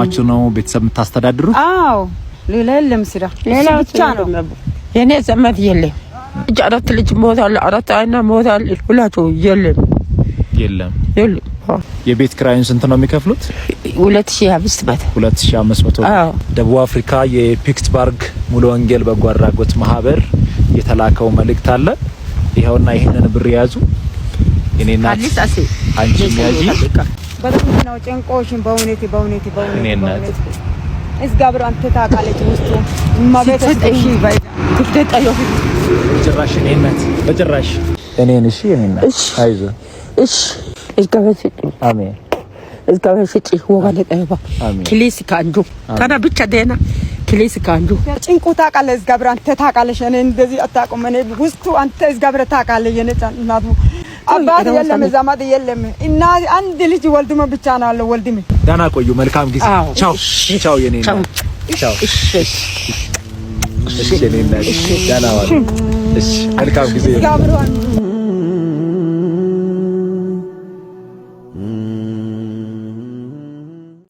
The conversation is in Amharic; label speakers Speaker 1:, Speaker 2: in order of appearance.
Speaker 1: ቆማችሁ ነው ቤተሰብ የምታስተዳድሩት?
Speaker 2: አዎ ሌላ የለም ስራ ሌላ ብቻ ነው።
Speaker 3: የኔ ዘመድ የለም። አራት ልጅ ሞታል፣ አራት አይና ሞታል። ሁላችሁ የለም።
Speaker 1: የቤት ኪራዩን ስንት ነው የሚከፍሉት?
Speaker 3: 2500
Speaker 1: አዎ። ደቡብ አፍሪካ የፒክስበርግ ሙሉ ወንጌል በጎ አድራጎት ማህበር የተላከው መልእክት አለ። ይሄውና ይሄንን ብር ያዙ። እኔና አንቺ ያጂ
Speaker 2: በጣም ነው ጨንቆሽን በእውነት እግዚአብሔር አንተ ታውቃለች ውስጡ ማበተ እሺ ባይ ትደጣዩ
Speaker 1: በጭራሽ እኔን እሺ አይዞ እሺ አሜን
Speaker 3: እግዚአብሔር ሲጪ ወጋለ ጠይባ ክሊስ ካንዱ ታና ብቻ ደና ክሊስ ካንዱ
Speaker 2: ጭንቁ ታውቃለህ እግዚአብሔር አንተ ታውቃለሽ። እኔ እንደዚህ አታውቅም። እኔ ውስጡ አንተ እግዚአብሔር ታውቃለህ። የኔ እናቱ አባት የለም ዘመድ የለም እና አንድ ልጅ ወልድሞ ብቻ ነው ያለው። ወልድሜ
Speaker 1: ዳና ቆዩ። መልካም ጊዜ። ቻው የኔ ቻው። እሺ የኔ ዳና ዋል። እሺ መልካም ጊዜ።